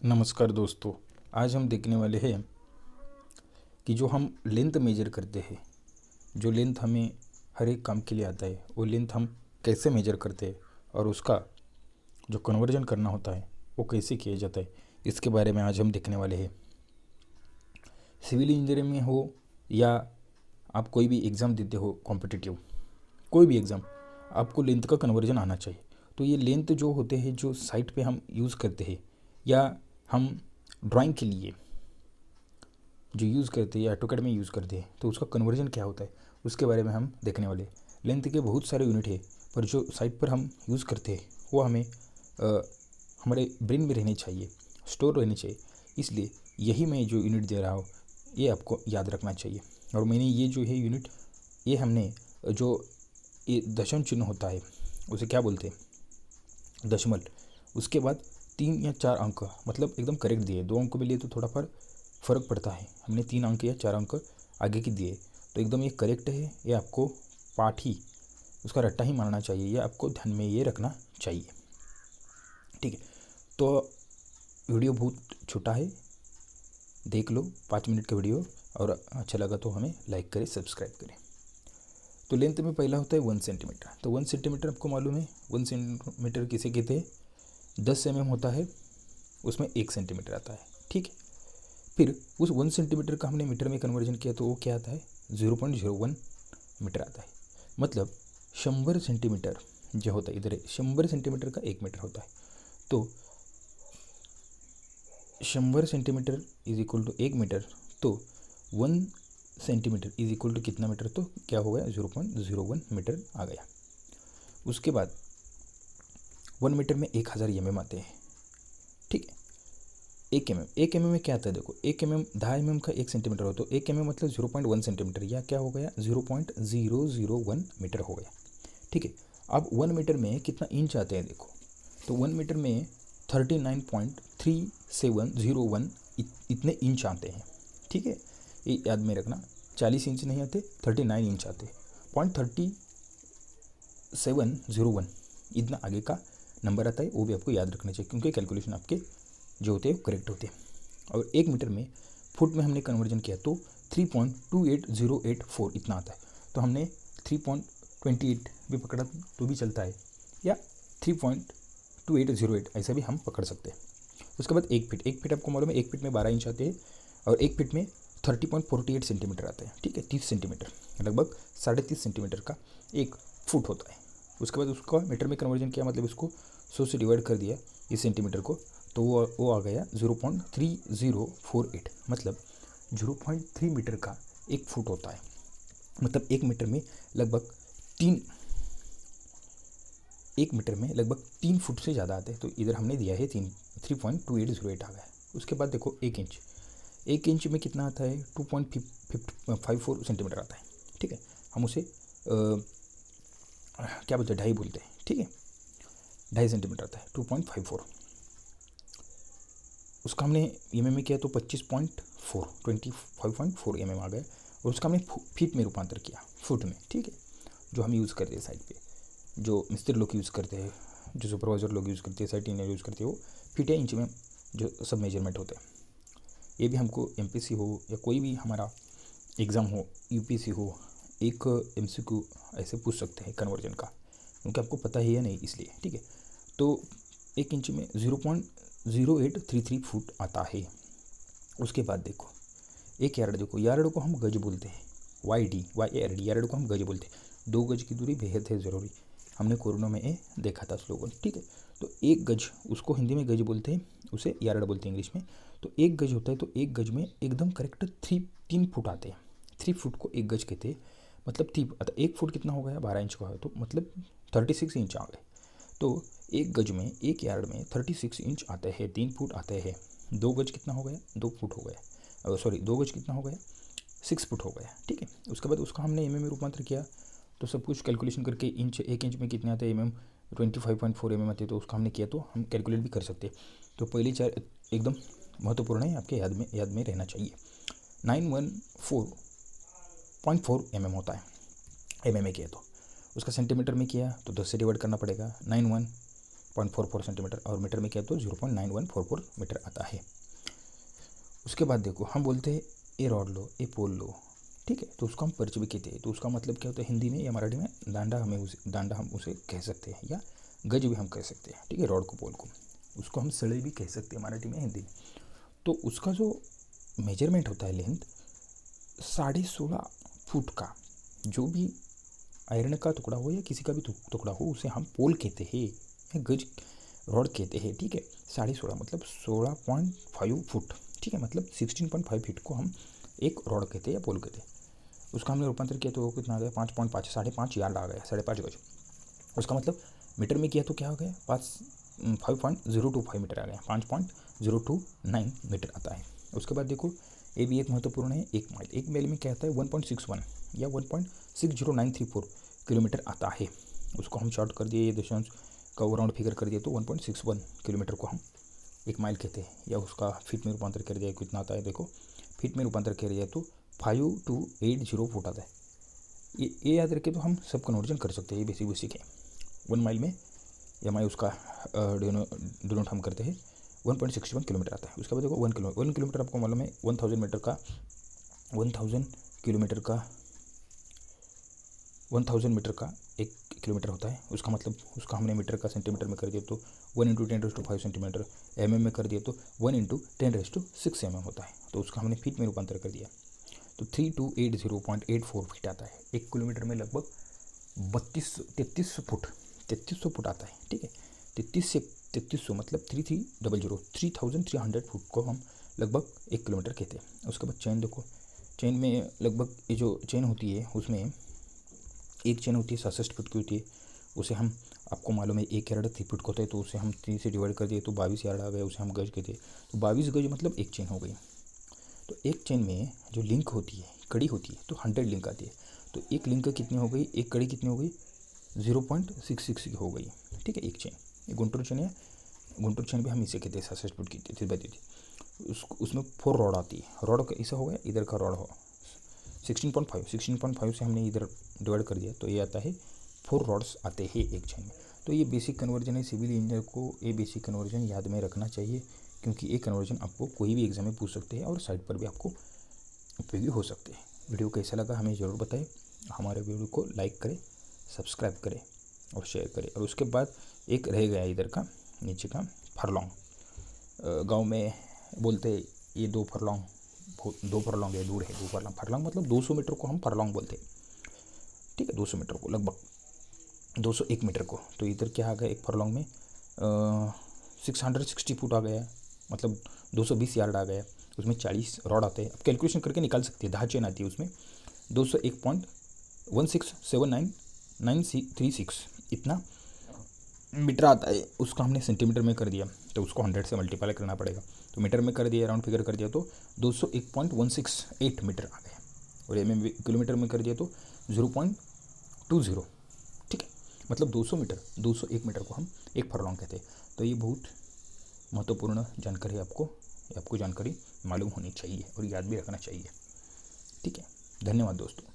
नमस्कार दोस्तों। आज हम देखने वाले हैं कि जो हम लेंथ मेजर करते हैं, जो लेंथ हमें हर एक काम के लिए आता है, वो लेंथ हम कैसे मेजर करते हैं और उसका जो कन्वर्जन करना होता है वो कैसे किया जाता है, इसके बारे में आज हम देखने वाले हैं। सिविल इंजीनियरिंग में हो या आप कोई भी एग्ज़ाम देते हो, कॉम्पिटिटिव कोई भी एग्ज़ाम, आपको लेंथ का कन्वर्जन आना चाहिए। तो ये लेंथ जो होते हैं, जो साइट पे हम यूज़ करते हैं या हम ड्राइंग के लिए जो यूज़ करते हैं या ऑटोकैड में यूज़ करते हैं, तो उसका कन्वर्जन क्या होता है उसके बारे में हम देखने वाले हैं। लेंथ के बहुत सारे यूनिट है, पर जो साइट पर हम यूज़ करते हैं वो हमें हमारे ब्रेन में रहने चाहिए, स्टोर रहने चाहिए। इसलिए यही मैं जो यूनिट दे रहा हूँ ये आपको याद रखना चाहिए। और मैंने ये जो है यूनिट, ये हमने जो ये दशम चिन्ह होता है उसे क्या बोलते हैं, दशमल, उसके बाद 3 या 4 अंक, मतलब एकदम करेक्ट दिए। 2 अंक भी लिए तो थोड़ा फ़र्क पड़ता है, हमने 3 अंक या 4 अंक आगे की दिए तो एकदम ये करेक्ट है। ये आपको पाठ ही, उसका रट्टा ही मानना चाहिए, ये आपको ध्यान में ये रखना चाहिए। ठीक है, तो वीडियो बहुत छोटा है, देख लो 5 मिनट का वीडियो, और अच्छा लगा तो हमें लाइक करें, सब्सक्राइब करें। तो लेंथ में पहला होता है 1 सेंटीमीटर। तो 1 सेंटीमीटर आपको मालूम है, 1 सेंटीमीटर किसे कहते हैं, 10 mm होता है, उसमें 1 सेंटीमीटर आता है। ठीक है, फिर उस 1 सेंटीमीटर का हमने मीटर में कन्वर्जन किया तो वो क्या आता है, 0.01 मीटर आता है। मतलब 100 सेंटीमीटर जो होता है, इधर है 100 सेंटीमीटर का 1 मीटर होता है। तो 100 centimetre is equal to 1 metre. तो 1 सेंटीमीटर इज इक्वल टू कितना मीटर, तो क्या हो गया, 0.01 मीटर आ गया। उसके बाद 1 मीटर में 1000 mm आते हैं। ठीक है, 1 mm में क्या आता है, देखो 1 mm 2.5 mm का 1 सेंटीमीटर हो तो 1 mm मतलब 0.1 सेंटीमीटर, या क्या हो गया, 0.001 मीटर हो गया। ठीक है, अब 1 मीटर में कितना इंच आते हैं देखो, तो 1 मीटर में 39.3701 इतने इंच आते हैं। ठीक है, ये याद में रखना, 40 इंच नहीं आते, 39 इंच आते, 0.3701 इतना आगे का नंबर आता है, वो भी आपको याद रखना चाहिए क्योंकि कैलकुलेशन आपके जो होते हैं वो करेक्ट होते हैं। और 1 मीटर में फुट में हमने कन्वर्जन किया तो 3.28084 इतना आता है। तो हमने 3.28 भी पकड़ा तो भी चलता है, या 3.2808 ऐसा भी हम पकड़ सकते हैं। उसके बाद 1 फीट, 1 फीट आपको मालूम है 1 फीट में 12 इंच आते हैं, और 1 फीट में 30.48 सेंटीमीटर आता है। ठीक है, 30 सेंटीमीटर, लगभग 30.5 सेंटीमीटर का 1 फुट होता है। उसके बाद उसका मीटर में कन्वर्जन किया, मतलब इसको 100 से डिवाइड कर दिया इस सेंटीमीटर को, तो वो आ गया 0.3048, मतलब 0.3 मीटर का 1 फुट होता है। मतलब 1 मीटर में लगभग 3 फुट से ज़्यादा आते हैं। तो इधर हमने दिया है 3.2808 आ गया। उसके बाद देखो 1 इंच, 1 इंच में कितना आता है, 2.54 सेंटीमीटर आता है। ठीक है, हम उसे क्या बोलते हैं, ढाई बोलते हैं। ठीक है, 2.5 सेंटीमीटर आता है, 2.54। उसका हमने mm में किया तो 25.4 mm आ गया, और उसका हमने फीट में रूपांतर किया, फुट में। ठीक है, जो हम यूज़ करते हैं साइड पे, जो मिस्त्री लोग यूज़ करते हैं, जो सुपरवाइज़र लोग यूज़ करते हैं, साइट इंजीनियर यूज़ करते हैं, वो फीट या इंच में जो सब मेजरमेंट होते हैं। ये भी हमको MPC हो या कोई भी हमारा एग्ज़ाम हो, UPSC हो, एक MCQ ऐसे पूछ सकते हैं कन्वर्जन का, क्योंकि आपको पता ही है नहीं इसलिए। ठीक है, तो 1 इंच में 0.0833 फुट आता है। उसके बाद देखो एक यार्ड, देखो यार्ड को हम गज बोलते हैं, YARD, यार्ड को हम गज बोलते हैं। 2 गज की दूरी बेहद है ज़रूरी, हमने कोरोना में देखा था स्लोगन। ठीक है, तो 1 गज, उसको हिंदी में गज बोलते हैं, उसे यार्ड बोलते हैं इंग्लिश में। तो 1 गज होता है, तो 1 गज में एकदम करेक्ट 3 फुट आते हैं। 3 फुट को 1 गज कहते हैं। मतलब 1 फुट कितना हो गया, 12 इंच का है, तो मतलब 36 इंच आ गए। तो 1 गज में, 1 यार्ड में 36 इंच आते हैं, 3 फुट आते हैं। 2 गज कितना हो गया, 2 फुट हो गया, सॉरी 2 गज कितना हो गया, 6 फुट हो गया। ठीक है, उसके बाद उसका हमने mm में रूपांतर किया, तो सब कुछ कैलकुलेशन करके इंच, 1 इंच में कितने आते हैं mm, 25.4 mm आते हैं, तो उसका हमने किया, तो हम कैलकुलेट भी कर सकते हैं। तो पहले 4 एकदम महत्वपूर्ण है, आपके याद में रहना चाहिए। 914.4 mm होता है, mm में किया तो। उसका सेंटीमीटर में किया तो 10 से डिवाइड करना पड़ेगा, 91 0.44 सेंटीमीटर, और मीटर में क्या तो 0.9144 मीटर आता है। उसके बाद देखो हम बोलते हैं ए रॉड लो, ए पोल लो, ठीक है, तो उसको हम पर्च भी कहते हैं। तो उसका मतलब क्या होता है हिंदी में या मराठी में, डांडा हम उसे कह सकते हैं, या गज भी हम कह सकते हैं, ठीक है, रॉड को पोल को, उसको हम सड़े भी कह सकते हैं मराठी में, हिंदी में। तो उसका जो मेजरमेंट होता है लेंथ 16.5 फुट का, जो भी आयरन का टुकड़ा हो या किसी का भी टुकड़ा हो उसे हम पोल कहते हैं या गज रॉड कहते हैं, ठीक है। 16.5 मतलब 16.5 फुट, ठीक है, मतलब 16.5 फीट को हम एक रॉड कहते हैं या पोल कहते हैं। उसका हमने रूपांतर किया तो वो कितना आ गया 5.5, 5.5 यार्ड आ गया, 5.5 गज। उसका मतलब मीटर में किया तो क्या हो गया 5.025 मीटर आ गया, 5.029 मीटर आता है। उसके बाद देखो ये भी एक महत्वपूर्ण है, एक माइल में क्या आता है 1.61 या 1.60934 किलोमीटर आता है। उसको हम शॉर्ट कर दिए, ये दशांश का राउंड फिगर कर दिए तो 1.61 किलोमीटर को हम एक माइल कहते हैं, या उसका फीट में रूपांतर कर दिया कितना आता है, देखो फीट में रूपांतर कर दिया तो 5280 फुट आता है। ये याद रखे तो हम सब कन्वर्जन कर सकते हैं, ये बेसिक है। 1 माइल में या माइल उसका डिनोट हम करते हैं 1.61 किलोमीटर आता है। उसके बाद देखो 1 किलोमीटर आपको मालूम है 1000 मीटर का 1000 किलोमीटर का 1000 मीटर का 1 किलोमीटर होता है। उसका मतलब उसका हमने मीटर का सेंटीमीटर में कर दिया तो 1 × 10⁵ सेंटीमीटर, में कर दिया तो 1 × 10⁶ होता है। तो उसका हमने फीट में रूपांतर कर दिया तो 3280.84 फीट आता है। 1 किलोमीटर में लगभग 3300 फुट आता है, ठीक है। 3300 मतलब 3300 फुट को हम लगभग 1 किलोमीटर कहते हैं। उसके बाद चेन देखो, चेन में लगभग ये जो चेन होती है उसमें एक चेन होती है 67 फुट की होती है, उसे हम आपको मालूम है 1 यार्ड 3 फुट का होता है, तो उसे हम 3 से डिवाइड कर दिए तो 22 यार्ड आ गया, उसे हम गज कहते हैं। तो 22 गज मतलब एक चेन हो गई। तो एक चेन में जो लिंक होती है, कड़ी होती है, तो 100 लिंक आती है। तो एक लिंक कितनी हो गई, एक कड़ी कितनी हो गई 0.66 हो गई, ठीक है। एक चेन, ये गुंटूर चेन है, गुंटूर चेन भी हम इसे कहते हैं 67 फुट की थी। उसमें 4 रॉड आती है, रॉड का ऐसा हो गया, इधर का रॉड हो 16.5 से हमने इधर डिवाइड कर दिया तो ये आता है 4 रॉड्स आते हैं एक चेन में। तो ये बेसिक कन्वर्जन है, सिविल इंजीनियर को ये बेसिक कन्वर्जन याद में रखना चाहिए, क्योंकि ये कन्वर्जन आपको कोई भी एग्जाम में पूछ सकते हैं और साइट पर भी आपको उपयोगी हो सकते हैं। वीडियो कैसा लगा हमें ज़रूर बताएं, हमारे वीडियो को लाइक करें, सब्सक्राइब करें और शेयर करें। और उसके बाद एक रह गया इधर का नीचे का फरलॉन्ग, गांव में बोलते ये 2 फरलॉन्ग, 2 फरलॉन्ग है, दूर है 2 फरलॉन्ग। फरलॉन्ग मतलब 200 मीटर को हम फरलॉन्ग बोलते हैं, ठीक है। 200 मीटर को लगभग 201 मीटर को, तो इधर क्या आ गया एक फरलॉन्ग में 660 फुट आ गया, मतलब 220 यार्ड आ गया। उसमें 40 रॉड आते हैं, आप कैलकुलेशन करके निकाल सकते हैं, 10 चेन आती है उसमें 201.167936 इतना मीटर आता है। उसका हमने सेंटीमीटर में कर दिया तो उसको 100 से मल्टीप्लाई करना पड़ेगा, तो मीटर में कर दिया, राउंड फिगर कर दिया तो 201.168 मीटर आ गया। और किलोमीटर में कर दिया तो 0.20, ठीक है। मतलब 201 मीटर को हम एक फरलॉन्ग कहते हैं। तो ये बहुत महत्वपूर्ण जानकारी आपको जानकारी मालूम होनी चाहिए और याद भी रखना चाहिए, ठीक है। धन्यवाद दोस्तों।